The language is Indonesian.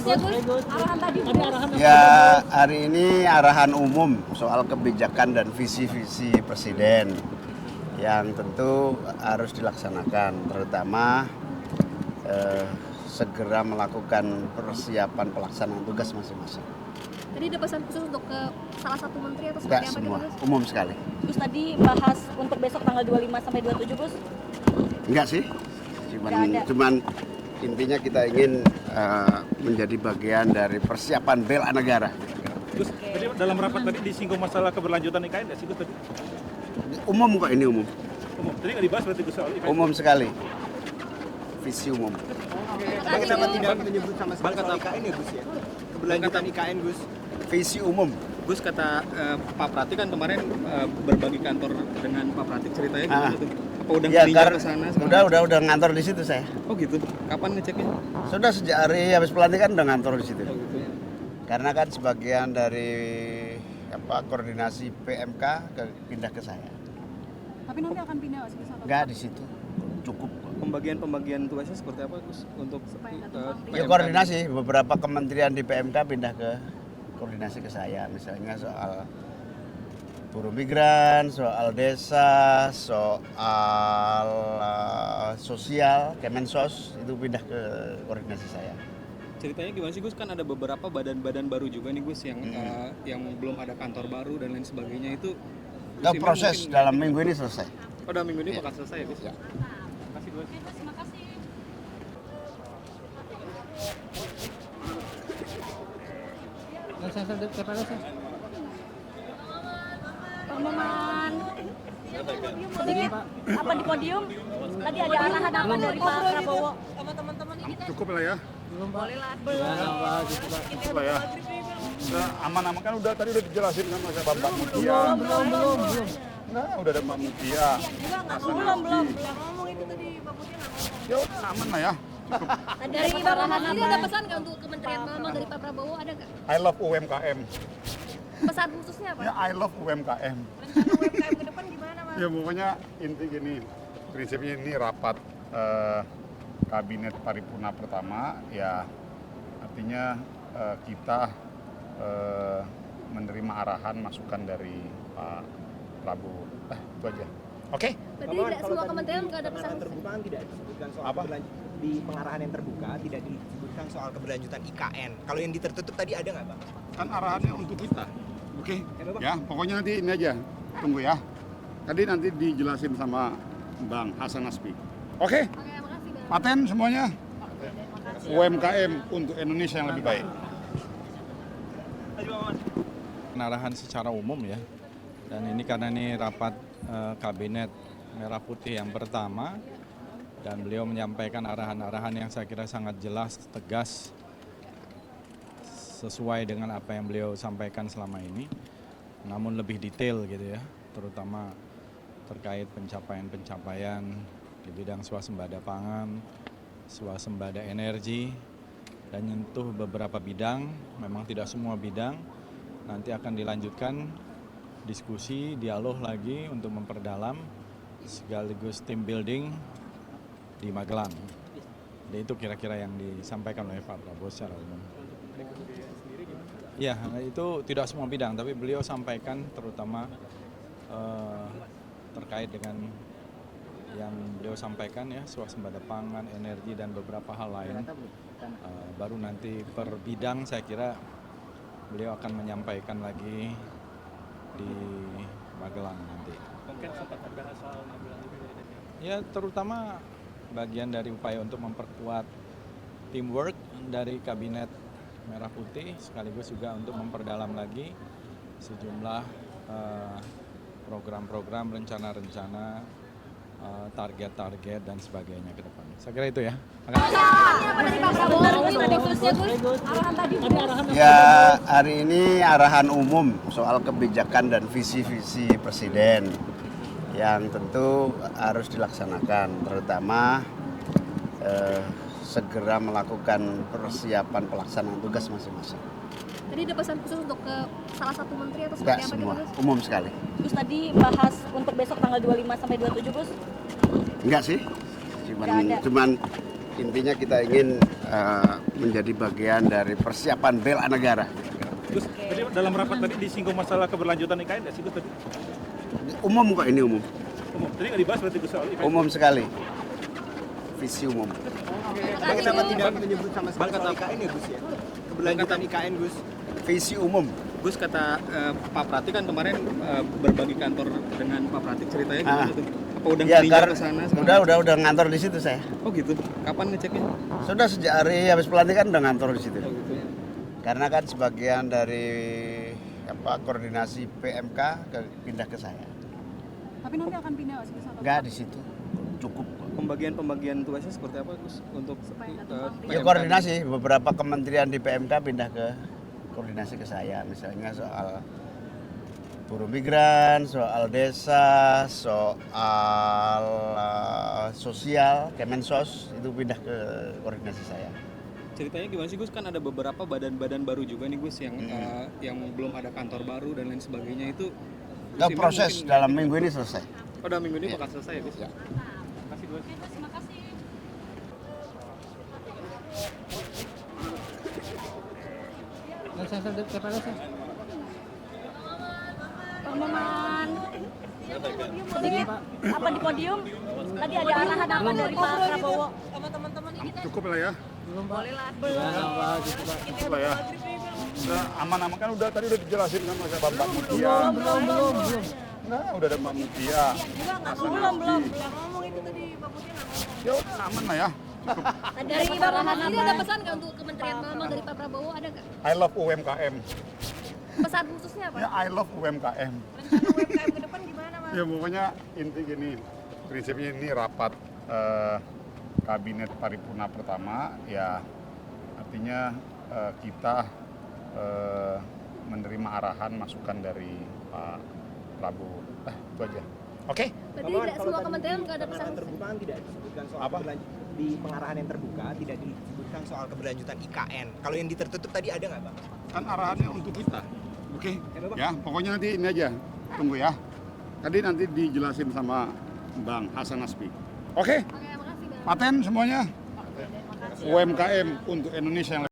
Terusnya Gus, arahan tadi Ya, hari ini arahan umum soal kebijakan dan visi-visi presiden yang tentu harus dilaksanakan, terutama segera melakukan persiapan pelaksanaan tugas masing-masing. Tadi ada pesan khusus untuk ke salah satu menteri atau Enggak seperti apa semua, gitu Gus? umum sekali. Gus tadi bahas untuk besok tanggal 25 sampai 27 Gus. Enggak sih, cuman intinya kita ingin menjadi bagian dari persiapan bela negara. Gus, tadi dalam rapat tadi disinggung masalah keberlanjutan IKN nggak sih Gus tadi? Umum kok ini umum, Tadi nggak dibahas berarti Gus soal IKN? umum sekali, visi umum. Tapi kenapa tidak menyebut sama sekali soal IKN ya Gus ya? Keberlanjutan IKN Gus. Visi umum. Gus kata Pak Pratik kan kemarin berbagi kantor dengan Pak Pratik, ceritanya gimana tuh? Apa udah pindah ke sana sekarang? Udah ngantor di situ saya. Oh gitu. Kapan ngeceknya? Sudah sejak hari habis pelantikan udah ngantor di situ. Oh gitu. Karena kan sebagian dari koordinasi PMK pindah ke saya. Tapi nanti akan pindah nggak sih Gus? Enggak di situ. Cukup. Pembagian tugasnya seperti apa Gus untuk Ya koordinasi beberapa kementerian di PMK pindah ke koordinasi ke saya, misalnya soal buruh migran, soal desa, soal sosial, Kemensos itu pindah ke koordinasi saya. Ceritanya gimana sih Gus? Kan ada beberapa badan-badan baru juga nih Gus yang belum ada kantor baru dan lain sebagainya itu. Nah, proses dalam minggu ini selesai. Oh, dalam minggu ini bakal selesai ya Gus? Ya. Terima kasih Gus. Terima kasih. Pengumuman sedikit apa di podium tadi ada arahan apa dari Pak Prabowo sama teman-teman ini Cukup lah ya. boleh lah Cukup lah ya. Aman-aman kan tadi udah dijelasin sama saya Pak Mutia. belum Nah, udah ada Pak Mutia. belum ngomong itu tadi Pak Putih Ya udah aman lah ya. dari Pak Prabowo ini ada pesan nggak untuk Kementerian Mama dari Pak Prabowo ada nggak I love UMKM. pesan khususnya apa Ya I love UMKM. rencana UMKM ke depan gimana Mas? Ya pokoknya inti gini, prinsipnya ini rapat kabinet paripurna pertama, ya artinya kita menerima arahan masukan dari Pak Prabowo. Itu aja. Oke? Tadi tidak semua kementerian nggak ada pesan Terbuka kan tidak disebutkan soal Apa? di pengarahan yang terbuka tidak disebutkan soal keberlanjutan IKN. Kalau yang tertutup tadi ada nggak Bang? Kan arahannya untuk kita. Oke? Ya, pokoknya nanti ini aja. Tunggu ya. Tadi nanti dijelasin sama Bang Hasan Nasbi. Oke? Oke, makasih Bang. Paten semuanya. UMKM untuk Indonesia yang lebih baik. Arahan secara umum ya, dan ini karena ini rapat kabinet Merah Putih yang pertama, dan beliau menyampaikan arahan-arahan yang saya kira sangat jelas, tegas, sesuai dengan apa yang beliau sampaikan selama ini, namun lebih detail gitu ya, terutama terkait pencapaian-pencapaian di bidang swasembada pangan, swasembada energi, dan nyentuh beberapa bidang, memang tidak semua bidang. Nanti akan dilanjutkan diskusi, dialog lagi untuk memperdalam sekaligus team building di Magelang. Dan itu kira-kira yang disampaikan oleh Pak Prabowo secara umum. Ya, itu tidak semua bidang, tapi beliau sampaikan terutama terkait dengan yang beliau sampaikan ya, swasembada pangan, energi, dan beberapa hal lain. Baru nanti per bidang saya kira beliau akan menyampaikan lagi di Magelang nanti. Mungkin sempat terbahas soal Magelang juga. Ya terutama bagian dari upaya untuk memperkuat teamwork dari Kabinet Merah Putih, sekaligus juga untuk memperdalam lagi sejumlah program-program, rencana-rencana, target-target dan sebagainya ke depan. Saya kira itu ya. Apa dari Pak Prabowo tadi khususnya Gus arahan tadi Ya, hari ini arahan umum soal kebijakan dan visi-visi presiden yang tentu harus dilaksanakan, terutama segera melakukan persiapan pelaksanaan tugas masing-masing. Tadi ada pesan khusus untuk ke salah satu menteri atau Enggak seperti apa semua, gitu Gus? umum sekali. Gus tadi bahas untuk besok tanggal 25 sampai 27 Gus. Enggak sih, Nggak ada. cuman Intinya kita ingin menjadi bagian dari persiapan bela negara. Gus, tadi dalam rapat tadi disinggung masalah keberlanjutan IKN nggak sih Gus tadi? Umum kok ini umum. Tadi nggak dibahas berarti Gus soal IKN? Umum sekali. Visi umum. Bang, kenapa tidak menyebut sama sekali soal IKN ya Gus ya? Keberlanjutan IKN Gus. Visi umum. Gus, kata Pak Prati kan kemarin berbagi kantor dengan Pak Prati, ceritanya gimana tuh? Apa udah pindah ke sana? Udah ngantor di situ saya. Oh gitu. Kapan ngeceknya? Sudah sejak hari habis pelantikan udah ngantor di situ. Oh gitu ya. Karena kan sebagian dari koordinasi PMK pindah ke saya. Tapi nanti akan pindah nggak sih Gus? Enggak di situ. Cukup. Pembagian tugasnya seperti apa Gus untuk Ya koordinasi beberapa kementerian di PMK pindah ke koordinasi ke saya, misalnya soal buruh migran, soal desa, soal sosial, Kemensos itu pindah ke koordinasi saya. Ceritanya gimana sih Gus? Kan ada beberapa badan-badan baru juga nih Gus yang belum ada kantor baru dan lain sebagainya itu. Nah, proses dalam minggu ini selesai. Oh, dalam minggu ini bakal selesai ya Gus? Ya. Makasih Gus. Terima kasih. Pengumuman sedikit apa di podium tadi ada arahan apa dari Pak Prabowo sama teman-teman ini Cukup lah ya. boleh lah Cukup lah ya. Udah aman-aman kan udah tadi udah dijelasin sama Mbak Mutia. belum Nah, udah ada Mbak Mutia. belum ngomong itu tadi Pak Putih Ya udah aman lah ya. Cukup. dari Pak Muhammad ini ada pesan nggak untuk Kementerian Pertanian dari Pak Prabowo ada nggak I love UMKM. pesan khususnya apa Ya I love UMKM. rencana UMKM ke depan gimana Mas? Ya pokoknya inti gini, prinsipnya ini rapat kabinet paripurna pertama, ya artinya kita menerima arahan masukan dari Pak Prabowo. Itu aja. Oke? Tadi tidak semua kementerian nggak ada pesan Pengarahan terbuka kan tidak disebutkan soal Apa? di pengarahan yang terbuka tidak disebutkan soal keberlanjutan IKN. Kalau yang ditertutup tadi ada nggak Bang? Kan arahannya untuk kita. Oke? Ya, pokoknya nanti ini aja. Tunggu ya. Tadi nanti dijelasin sama Bang Hasan Nasbi. Oke? Oke, makasih Bang. Paten semuanya. UMKM untuk Indonesia yang